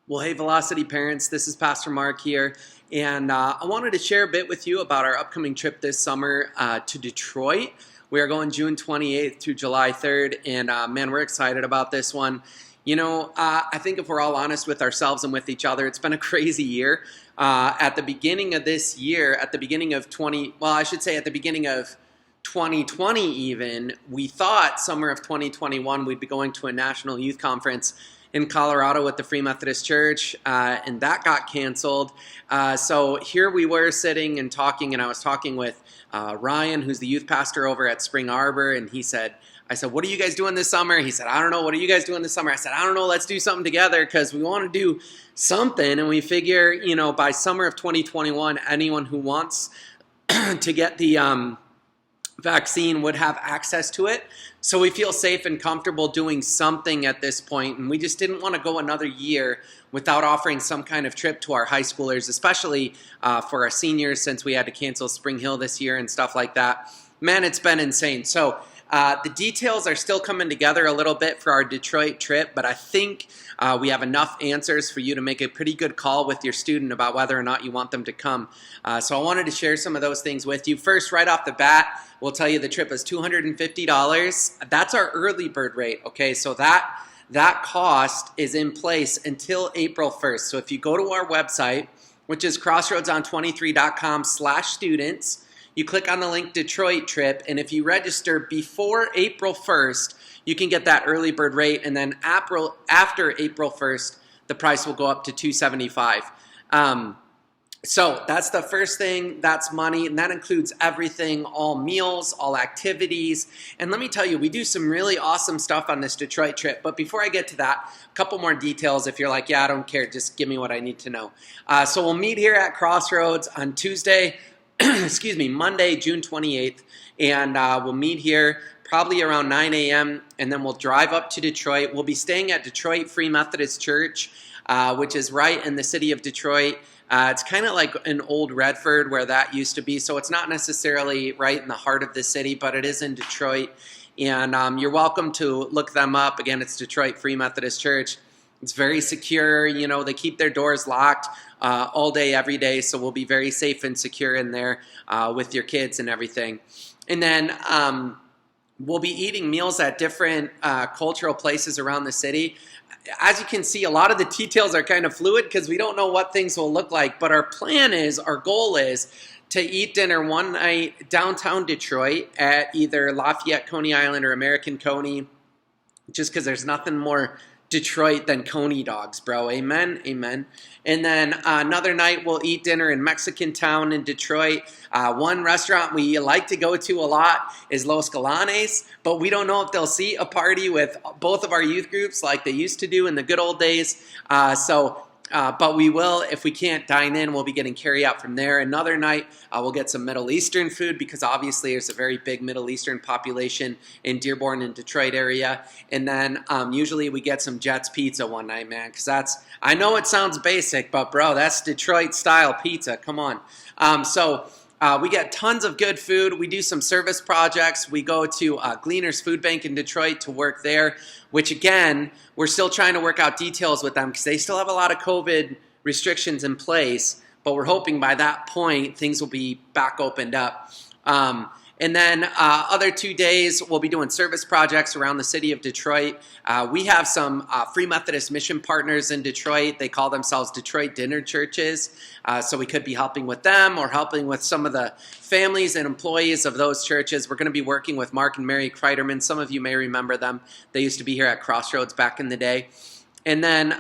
Well, hey, Velocity parents, this is Pastor Mark here, and I wanted to share a bit with you about our upcoming trip this summer to Detroit. We are going June 28th through July 3rd, and man, we're excited about this one. I think if we're all honest with ourselves and with each other, it's been a crazy year. At the beginning of this year, at the beginning of 2020 even, we thought summer of 2021 we'd be going to a national youth conference in Colorado with the Free Methodist Church, and that got canceled. So here we were sitting and talking, and I was talking with Ryan, who's the youth pastor over at Spring Arbor, and I said, what are you guys doing this summer? He said, I don't know. What are you guys doing this summer? I said, I don't know. Let's do something together because we want to do something, and we figure, by summer of 2021, anyone who wants to get the vaccine would have access to it. So we feel safe and comfortable doing something at this point, and we just didn't want to go another year without offering some kind of trip to our high schoolers, especially for our seniors, since we had to cancel Spring Hill this year and stuff like that. Man, it's been insane. So the details are still coming together a little bit for our Detroit trip, but I think we have enough answers for you to make a pretty good call with your student about whether or not you want them to come. So I wanted to share some of those things with you. First, right off the bat, we'll tell you the trip is $250. That's our early bird rate, okay? So that cost is in place until April 1st. So if you go to our website, which is crossroadson23.com/students, you click on the link Detroit trip, and if you register before April 1st, you can get that early bird rate, and then after April 1st, the price will go up to $275. So that's the first thing. That's money, and that includes everything, all meals, all activities. And let me tell you, we do some really awesome stuff on this Detroit trip. But before I get to that, a couple more details. If you're like, yeah, I don't care, just give me what I need to know. So we'll meet here at Crossroads on Tuesday, Monday, June 28th, and we'll meet here probably around 9 a.m., and then we'll drive up to Detroit. We'll be staying at Detroit Free Methodist Church, which is right in the city of Detroit. It's kind of like an old Redford where that used to be, so it's not necessarily right in the heart of the city, but it is in Detroit, and you're welcome to look them up. Again, it's Detroit Free Methodist Church. It's very secure. They keep their doors locked all day, every day, so we'll be very safe and secure in there with your kids and everything. And then we'll be eating meals at different cultural places around the city. As you can see, a lot of the details are kind of fluid because we don't know what things will look like, but our goal is to eat dinner one night downtown Detroit at either Lafayette, Coney Island, or American Coney, just because there's nothing more Detroit than Coney dogs, bro. Amen, amen. And then another night we'll eat dinner in Mexican Town in Detroit. One restaurant we like to go to a lot is Los Galanes, but we don't know if they'll see a party with both of our youth groups like they used to do in the good old days. But we will, if we can't dine in, we'll be getting carry out from there. Another night, we'll get some Middle Eastern food because obviously there's a very big Middle Eastern population in Dearborn and Detroit area. And then usually we get some Jets pizza one night, man, because I know it sounds basic, but bro, that's Detroit style pizza. Come on. We get tons of good food. We do some service projects. We go to Gleaner's Food Bank in Detroit to work there, which again, we're still trying to work out details with them because they still have a lot of COVID restrictions in place, but we're hoping by that point things will be back opened up. And then other 2 days, we'll be doing service projects around the city of Detroit. We have some Free Methodist mission partners in Detroit. They call themselves Detroit Dinner Churches. So we could be helping with them or helping with some of the families and employees of those churches. We're going to be working with Mark and Mary Kreiderman. Some of you may remember them. They used to be here at Crossroads back in the day. And then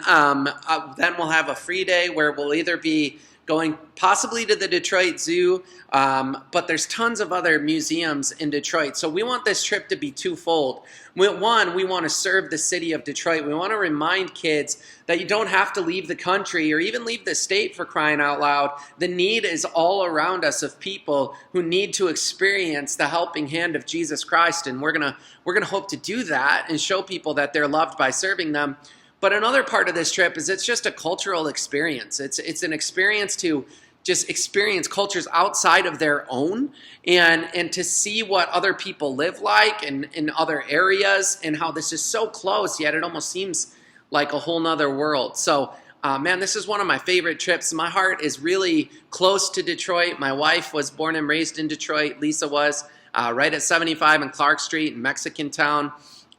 we'll have a free day where we'll either be going possibly to the Detroit Zoo, but there's tons of other museums in Detroit. So we want this trip to be twofold. One, we want to serve the city of Detroit. We want to remind kids that you don't have to leave the country or even leave the state, for crying out loud. The need is all around us of people who need to experience the helping hand of Jesus Christ, and we're gonna hope to do that and show people that they're loved by serving them. But another part of this trip is it's just a cultural experience. It's an experience to just experience cultures outside of their own and to see what other people live like in other areas and how this is so close, yet it almost seems like a whole nother world. So man, this is one of my favorite trips. My heart is really close to Detroit. My wife was born and raised in Detroit. Lisa was right at 75 and Clark Street in Mexican Town.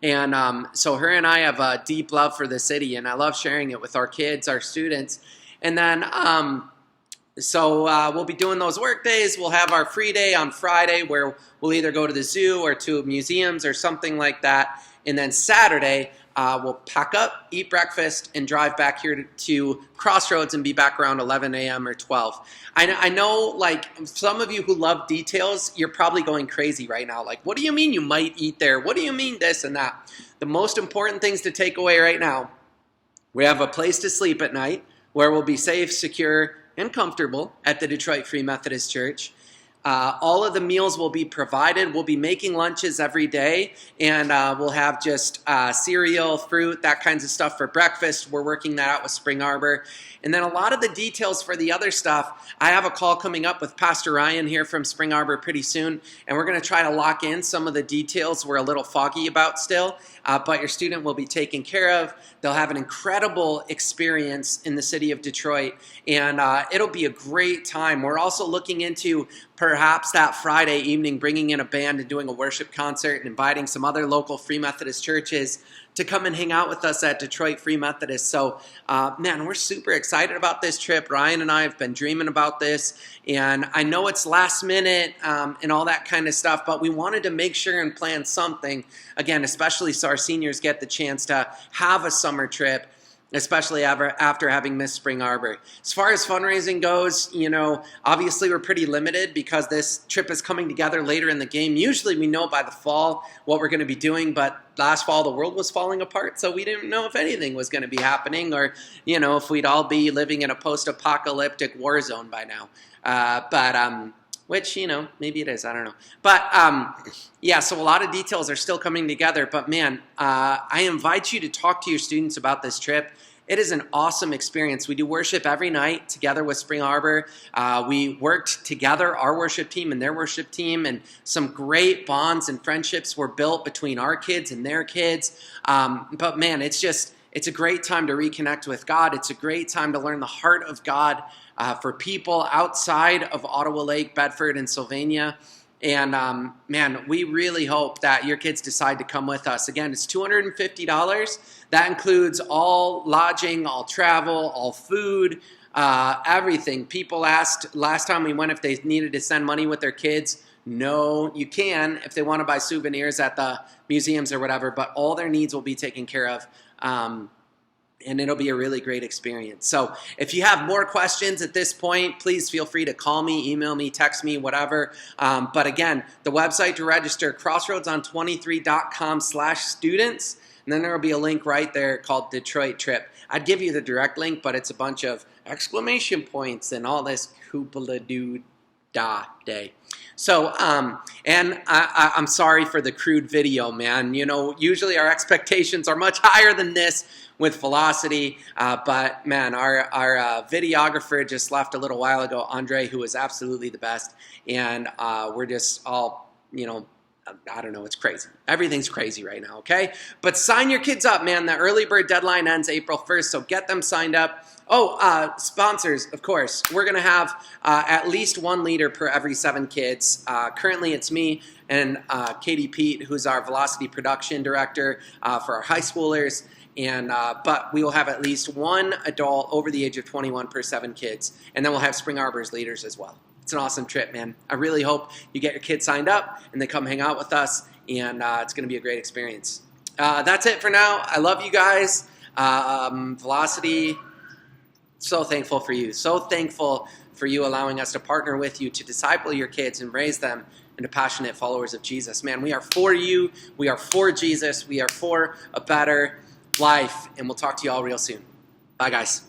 And so her and I have a deep love for the city, and I love sharing it with our kids, our students. And then so we'll be doing those work days. We'll have our free day on Friday where we'll either go to the zoo or to museums or something like that. And then Saturday, we'll pack up, eat breakfast, and drive back here to Crossroads and be back around 11 a.m. or 12. I know, like, some of you who love details, you're probably going crazy right now. Like, what do you mean you might eat there? What do you mean this and that? The most important things to take away right now, we have a place to sleep at night where we'll be safe, secure, and comfortable at the Detroit Free Methodist Church. All of the meals will be provided. We'll be making lunches every day, and we'll have just cereal, fruit, that kinds of stuff for breakfast. We're working that out with Spring Arbor. And then a lot of the details for the other stuff, I have a call coming up with Pastor Ryan here from Spring Arbor pretty soon, and we're going to try to lock in some of the details we're a little foggy about still, but your student will be taken care of. They'll have an incredible experience in the city of Detroit, and it'll be a great time. We're also looking into perhaps that Friday evening bringing in a band and doing a worship concert and inviting some other local Free Methodist churches to come and hang out with us at Detroit Free Methodist. So, man, we're super excited about this trip. Ryan and I have been dreaming about this, and I know it's last minute and all that kind of stuff, but we wanted to make sure and plan something, again, especially so our seniors get the chance to have a summer trip, especially after having missed Spring Arbor. As far as fundraising goes, you know, obviously we're pretty limited because this trip is coming together later in the game. Usually we know by the fall what we're going to be doing, but last fall the world was falling apart, so we didn't know if anything was going to be happening or, you know, if we'd all be living in a post-apocalyptic war zone by now. Which, you know, maybe it is, I don't know. But, yeah, so a lot of details are still coming together. But, man, I invite you to talk to your students about this trip. It is an awesome experience. We do worship every night together with Spring Arbor. We worked together, our worship team and their worship team, and some great bonds and friendships were built between our kids and their kids. But, man, it's a great time to reconnect with God. It's a great time to learn the heart of God for people outside of Ottawa Lake, Bedford, and Sylvania. And, man, we really hope that your kids decide to come with us. Again, it's $250. That includes all lodging, all travel, all food, everything. People asked last time we went if they needed to send money with their kids. No, you can if they want to buy souvenirs at the museums or whatever, but all their needs will be taken care of. And it'll be a really great experience. So if you have more questions at this point, please feel free to call me, email me, text me, whatever. But again, the website to register, crossroadson23.com/students. And then there will be a link right there called Detroit Trip. I'd give you the direct link, but it's a bunch of exclamation points and all this hoopla-doo-da day. So, and I'm sorry for the crude video, man. You know, usually our expectations are much higher than this with Velocity, but man, our videographer just left a little while ago, Andre, who was absolutely the best, and we're just all, you know, I don't know, it's crazy. Everything's crazy right now, okay? But sign your kids up, man. The early bird deadline ends April 1st, so get them signed up. Oh, sponsors, of course. We're going to have at least one leader per every 7 kids. Currently, it's me and Katie Pete, who's our Velocity production director for our high schoolers. And but we will have at least one adult over the age of 21 per 7 kids. And then we'll have Spring Arbor's leaders as well. It's an awesome trip, man. I really hope you get your kids signed up and they come hang out with us. And it's going to be a great experience. That's it for now. I love you guys. Velocity, so thankful for you. So thankful for you allowing us to partner with you to disciple your kids and raise them into passionate followers of Jesus. Man, we are for you. We are for Jesus. We are for a better life. And we'll talk to you all real soon. Bye, guys.